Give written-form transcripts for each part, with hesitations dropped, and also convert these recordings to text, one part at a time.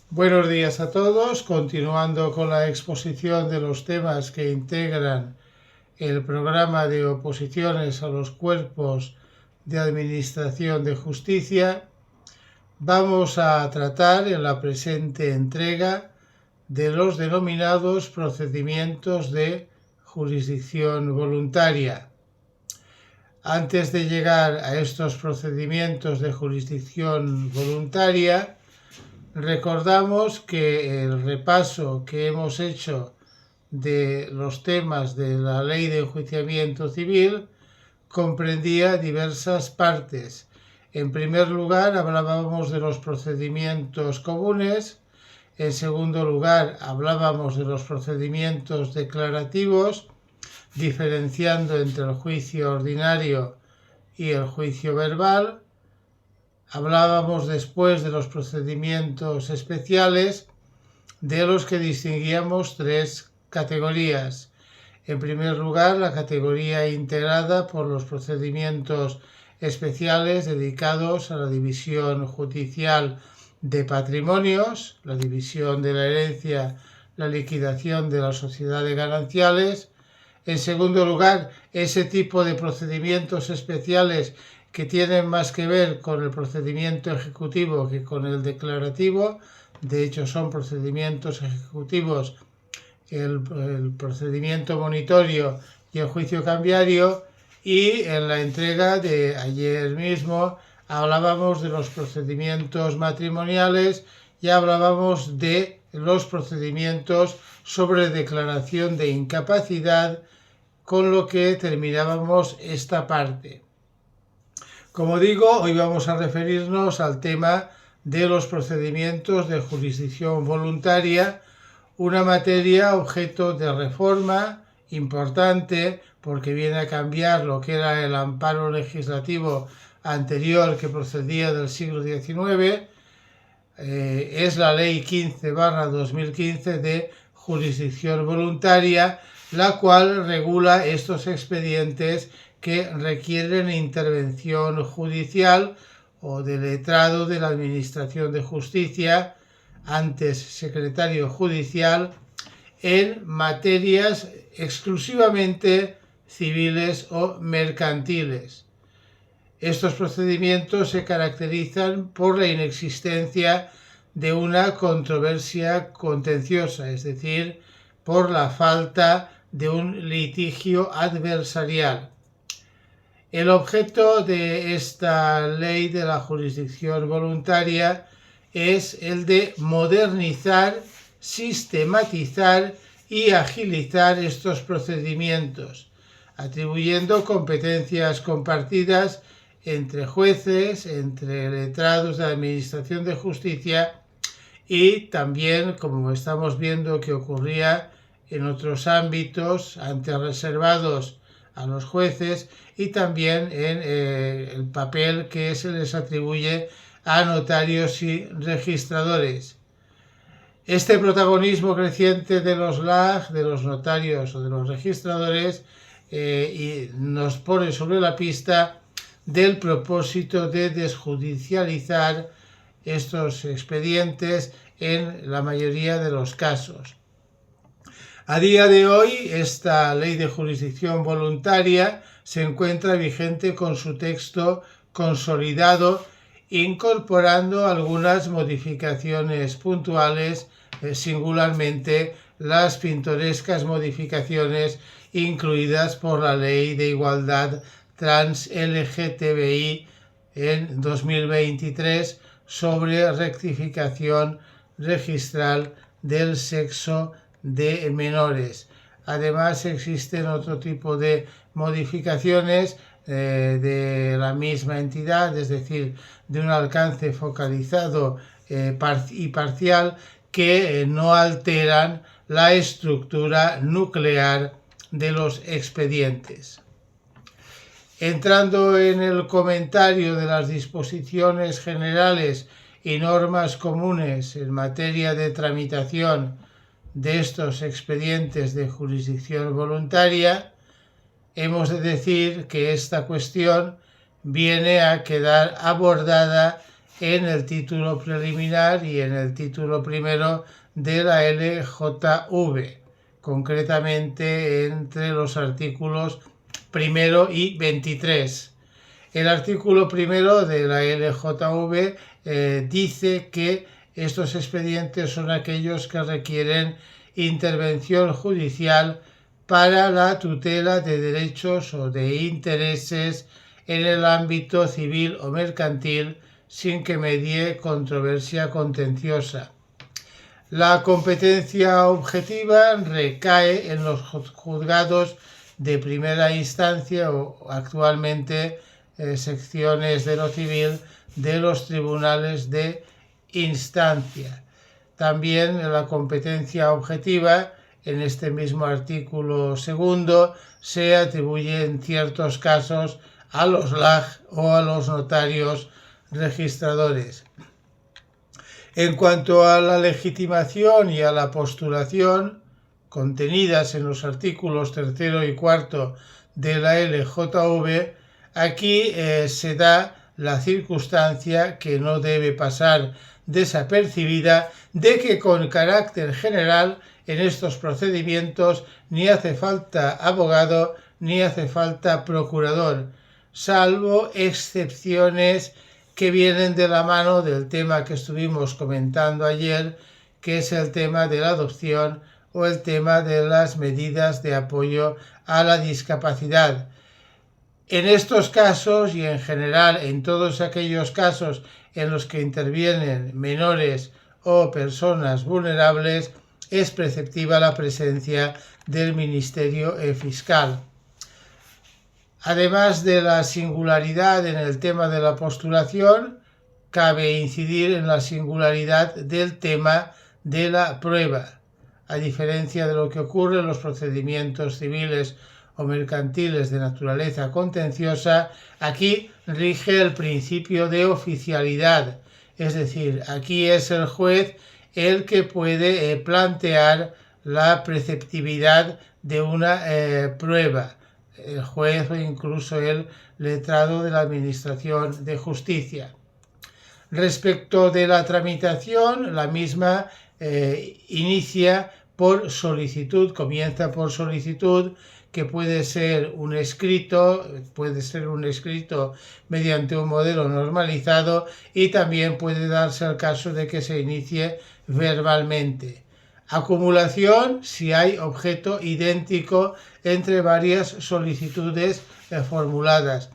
Buenos días a todos, continuando con la exposición de los temas que integran el programa de oposiciones a los cuerpos de administración de justicia. Vamos a tratar en la presente entrega de los denominados procedimientos de jurisdicción voluntaria. Antes de llegar a estos procedimientos de jurisdicción voluntaria, recordamos que el repaso que hemos hecho de los temas de la Ley de Enjuiciamiento Civil comprendía diversas partes. En primer lugar, hablábamos de los procedimientos comunes. En segundo lugar, hablábamos de los procedimientos declarativos, diferenciando entre el juicio ordinario y el juicio verbal. Hablábamos después de los procedimientos especiales, de los que distinguíamos tres categorías. En primer lugar, la categoría integrada por los procedimientos especiales dedicados a la división judicial de patrimonios, la división de la herencia, la liquidación de la sociedad de gananciales. En segundo lugar, ese tipo de procedimientos especiales que tienen más que ver con el procedimiento ejecutivo que con el declarativo. De hecho, son procedimientos ejecutivos el procedimiento monitorio y el juicio cambiario. Y en la entrega de ayer mismo hablábamos de los procedimientos matrimoniales y hablábamos de los procedimientos sobre declaración de incapacidad, con lo que terminábamos esta parte. Como digo, hoy vamos a referirnos al tema de los procedimientos de jurisdicción voluntaria, una materia objeto de reforma importante porque viene a cambiar lo que era el amparo legislativo anterior que procedía del siglo XIX. Es la Ley 15/2015 de jurisdicción voluntaria, la cual regula estos expedientes que requieren intervención judicial o de letrado de la Administración de Justicia, antes secretario judicial, en materias exclusivamente civiles o mercantiles. Estos procedimientos se caracterizan por la inexistencia de una controversia contenciosa, es decir, por la falta de un litigio adversarial. El objeto de esta ley de la jurisdicción voluntaria es el de modernizar, sistematizar y agilizar estos procedimientos, atribuyendo competencias compartidas entre jueces, entre letrados de la Administración de Justicia y también, como estamos viendo que ocurría en otros ámbitos, antes reservados a los jueces, y también en el papel que se les atribuye a notarios y registradores. Este protagonismo creciente de los LAG, de los notarios o de los registradores, y nos pone sobre la pista del propósito de desjudicializar estos expedientes en la mayoría de los casos. A día de hoy, esta ley de jurisdicción voluntaria se encuentra vigente con su texto consolidado, incorporando algunas modificaciones puntuales, singularmente las pintorescas modificaciones incluidas por la Ley de Igualdad Trans LGTBI en 2023 sobre rectificación registral del sexo de menores. Además, existen otro tipo de modificaciones de la misma entidad, es decir, de un alcance focalizado y parcial, que no alteran la estructura nuclear de los expedientes. Entrando en el comentario de las disposiciones generales y normas comunes en materia de tramitación de estos expedientes de jurisdicción voluntaria, hemos de decir que esta cuestión viene a quedar abordada en el título preliminar y en el título primero de la LJV, concretamente entre los artículos primero y 23. El artículo primero de la LJV dice que estos expedientes son aquellos que requieren intervención judicial para la tutela de derechos o de intereses en el ámbito civil o mercantil sin que medie controversia contenciosa. La competencia objetiva recae en los juzgados de primera instancia o actualmente secciones de lo civil de los tribunales de instancia. También la competencia objetiva en este mismo artículo segundo se atribuye en ciertos casos a los LAG o a los notarios registradores. En cuanto a la legitimación y a la postulación, contenidas en los artículos 3 y 4 de la LJV, aquí se da la circunstancia que no debe pasar desapercibida de que con carácter general en estos procedimientos ni hace falta abogado ni hace falta procurador, salvo excepciones que vienen de la mano del tema que estuvimos comentando ayer, que es el tema de la adopción o el tema de las medidas de apoyo a la discapacidad. En estos casos y en general en todos aquellos casos en los que intervienen menores o personas vulnerables, es preceptiva la presencia del Ministerio Fiscal. Además de la singularidad en el tema de la postulación, cabe incidir en la singularidad del tema de la prueba. A diferencia de lo que ocurre en los procedimientos civiles o mercantiles de naturaleza contenciosa, aquí rige el principio de oficialidad, es decir, aquí es el juez el que puede plantear la preceptividad de una prueba, el juez o incluso el letrado de la Administración de Justicia. Respecto de la tramitación, la misma inicia por solicitud, comienza por solicitud, que puede ser un escrito mediante un modelo normalizado y también puede darse el caso de que se inicie verbalmente. Acumulación si hay objeto idéntico entre varias solicitudes formuladas.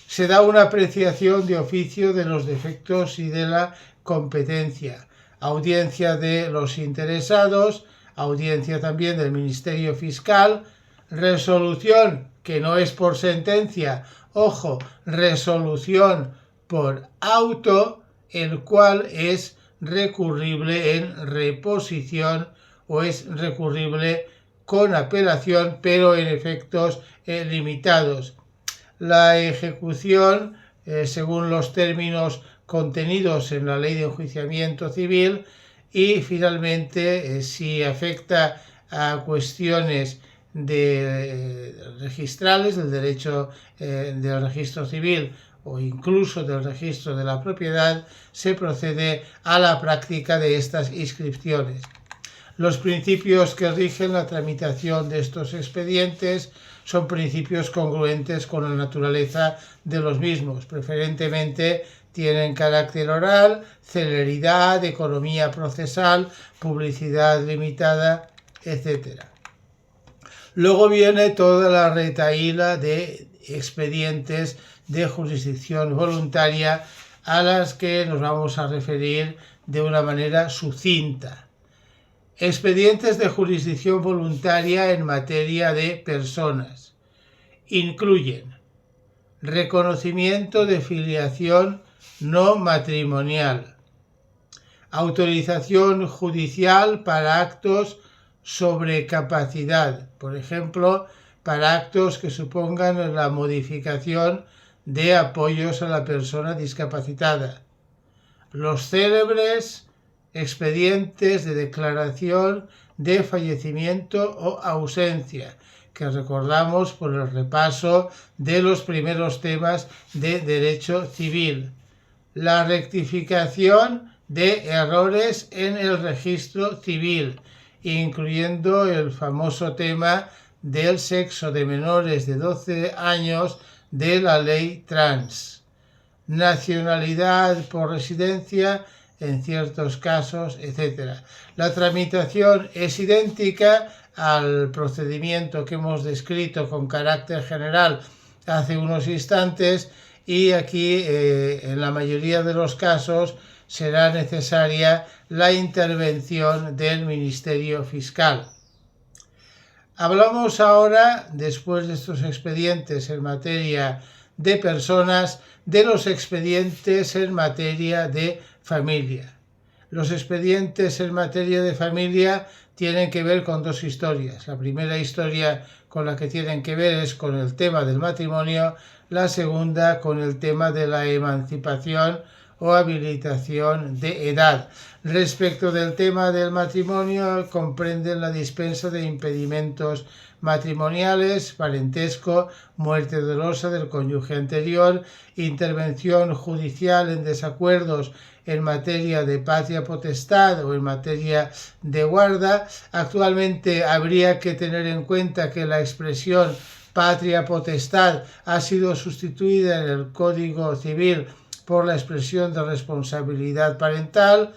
Se da una apreciación de oficio de los defectos y de la competencia. Audiencia de los interesados, audiencia también del Ministerio Fiscal, resolución que no es por sentencia, ojo, resolución por auto, el cual es recurrible en reposición o es recurrible con apelación, pero en efectos limitados. La ejecución, según los términos contenidos en la Ley de Enjuiciamiento Civil, y finalmente, si afecta a cuestiones registrales, del derecho del registro civil o incluso del registro de la propiedad, se procede a la práctica de estas inscripciones. Los principios que rigen la tramitación de estos expedientes son principios congruentes con la naturaleza de los mismos. Preferentemente tienen carácter oral, celeridad, economía procesal, publicidad limitada, etc. Luego viene toda la retahíla de expedientes de jurisdicción voluntaria a las que nos vamos a referir de una manera sucinta. Expedientes de jurisdicción voluntaria en materia de personas incluyen reconocimiento de filiación no matrimonial, autorización judicial para actos sobre capacidad, por ejemplo, para actos que supongan la modificación de apoyos a la persona discapacitada, los célebres expedientes de declaración de fallecimiento o ausencia, que recordamos por el repaso de los primeros temas de derecho civil, la rectificación de errores en el registro civil, incluyendo el famoso tema del sexo de menores de 12 años de la ley trans, nacionalidad por residencia en ciertos casos, etc. La tramitación es idéntica al procedimiento que hemos descrito con carácter general hace unos instantes, y aquí en la mayoría de los casos será necesaria la intervención del Ministerio Fiscal. Hablamos ahora, después de estos expedientes en materia de personas, de los expedientes en materia de familia. Los expedientes en materia de familia tienen que ver con dos historias. La primera historia con la que tienen que ver es con el tema del matrimonio, la segunda con el tema de la emancipación o habilitación de edad. Respecto del tema del matrimonio, comprenden la dispensa de impedimentos matrimoniales, parentesco, muerte dolosa del cónyuge anterior, intervención judicial en desacuerdos en materia de patria potestad o en materia de guarda. Actualmente habría que tener en cuenta que la expresión patria potestad ha sido sustituida en el Código Civil por la expresión de responsabilidad parental.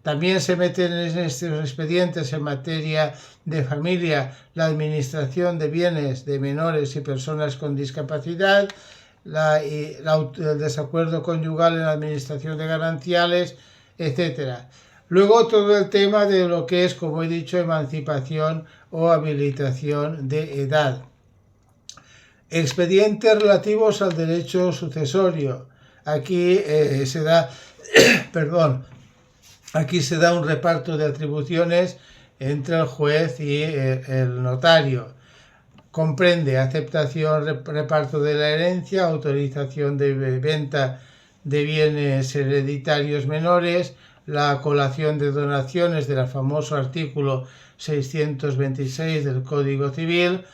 También se meten en estos expedientes en materia de familia la administración de bienes de menores y personas con discapacidad, el desacuerdo conyugal en la administración de gananciales, etc. Luego todo el tema de lo que es, como he dicho, emancipación o habilitación de edad. Expedientes relativos al derecho sucesorio. Aquí se da un reparto de atribuciones entre el juez y el notario. Comprende aceptación, reparto de la herencia, autorización de venta de bienes hereditarios menores, la colación de donaciones del famoso artículo 626 del Código Civil,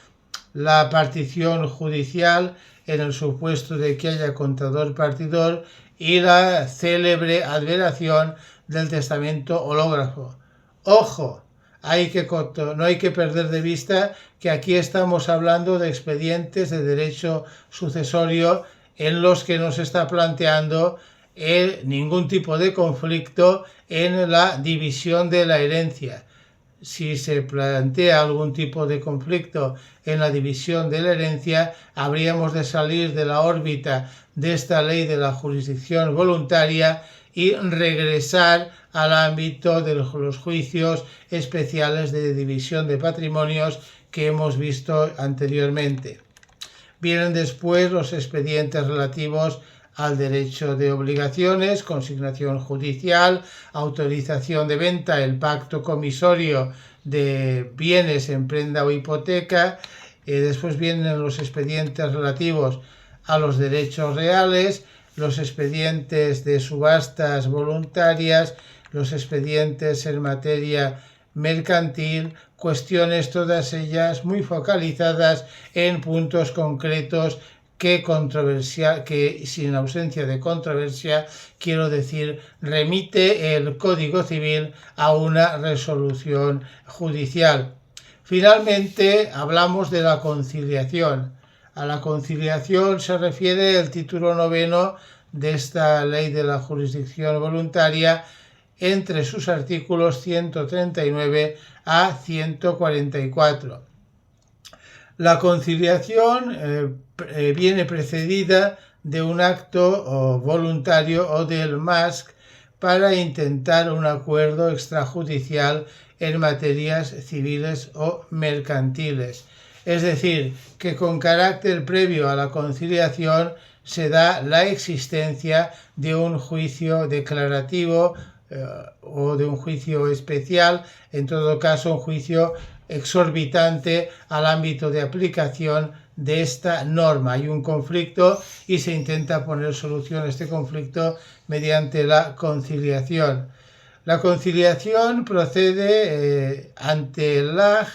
la partición judicial en el supuesto de que haya contador-partidor y la célebre adveración del testamento hológrafo. ¡Ojo! No hay que perder de vista que aquí estamos hablando de expedientes de derecho sucesorio en los que no se está planteando ningún tipo de conflicto en la división de la herencia. Si se plantea algún tipo de conflicto en la división de la herencia, habríamos de salir de la órbita de esta ley de la jurisdicción voluntaria y regresar al ámbito de los juicios especiales de división de patrimonios que hemos visto anteriormente. Vienen después los expedientes relativos al derecho de obligaciones, consignación judicial, autorización de venta, el pacto comisorio de bienes en prenda o hipoteca. Después vienen los expedientes relativos a los derechos reales, los expedientes de subastas voluntarias, los expedientes en materia mercantil, cuestiones todas ellas muy focalizadas en puntos concretos que sin ausencia de controversia, quiero decir, remite el Código Civil a una resolución judicial. Finalmente, hablamos de la conciliación. A la conciliación se refiere el título 9 de esta ley de la jurisdicción voluntaria entre sus artículos 139 a 144. La conciliación viene precedida de un acto voluntario o del MASC para intentar un acuerdo extrajudicial en materias civiles o mercantiles. Es decir, que con carácter previo a la conciliación se da la existencia de un juicio declarativo o de un juicio especial, en todo caso un juicio exorbitante al ámbito de aplicación de esta norma. Hay un conflicto y se intenta poner solución a este conflicto mediante la conciliación. La conciliación procede ante el LAJ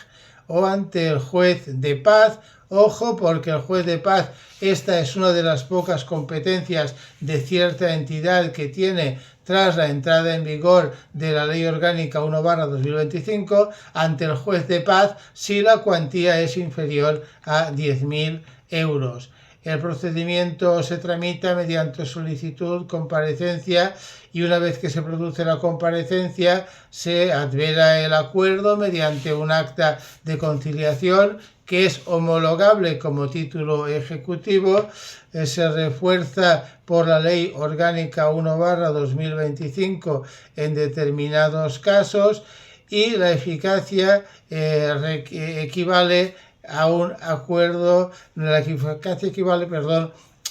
o ante el juez de paz Ojo, porque el juez de paz, esta es una de las pocas competencias de cierta entidad que tiene tras la entrada en vigor de la Ley Orgánica 1/2025, ante el juez de paz si la cuantía es inferior a 10.000 euros. El procedimiento se tramita mediante solicitud, comparecencia, y una vez que se produce la comparecencia se advera el acuerdo mediante un acta de conciliación que es homologable como título ejecutivo, se refuerza por la Ley Orgánica 1/2025 en determinados casos, y la eficacia equivale a un acuerdo, la eficacia equivale,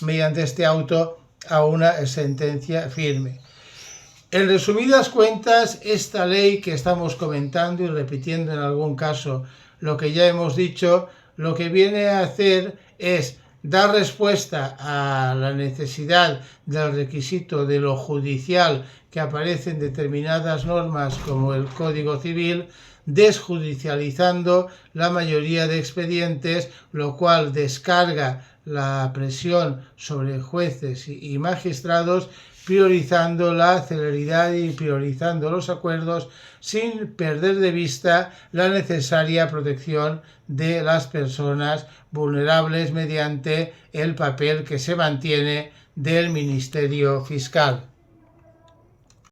mediante este auto a una sentencia firme. En resumidas cuentas, esta ley que estamos comentando y repitiendo en algún caso lo que ya hemos dicho, lo que viene a hacer es dar respuesta a la necesidad del requisito de lo judicial que aparece en determinadas normas como el Código Civil, desjudicializando la mayoría de expedientes, lo cual descarga la presión sobre jueces y magistrados, priorizando la celeridad y priorizando los acuerdos sin perder de vista la necesaria protección de las personas vulnerables mediante el papel que se mantiene del Ministerio Fiscal.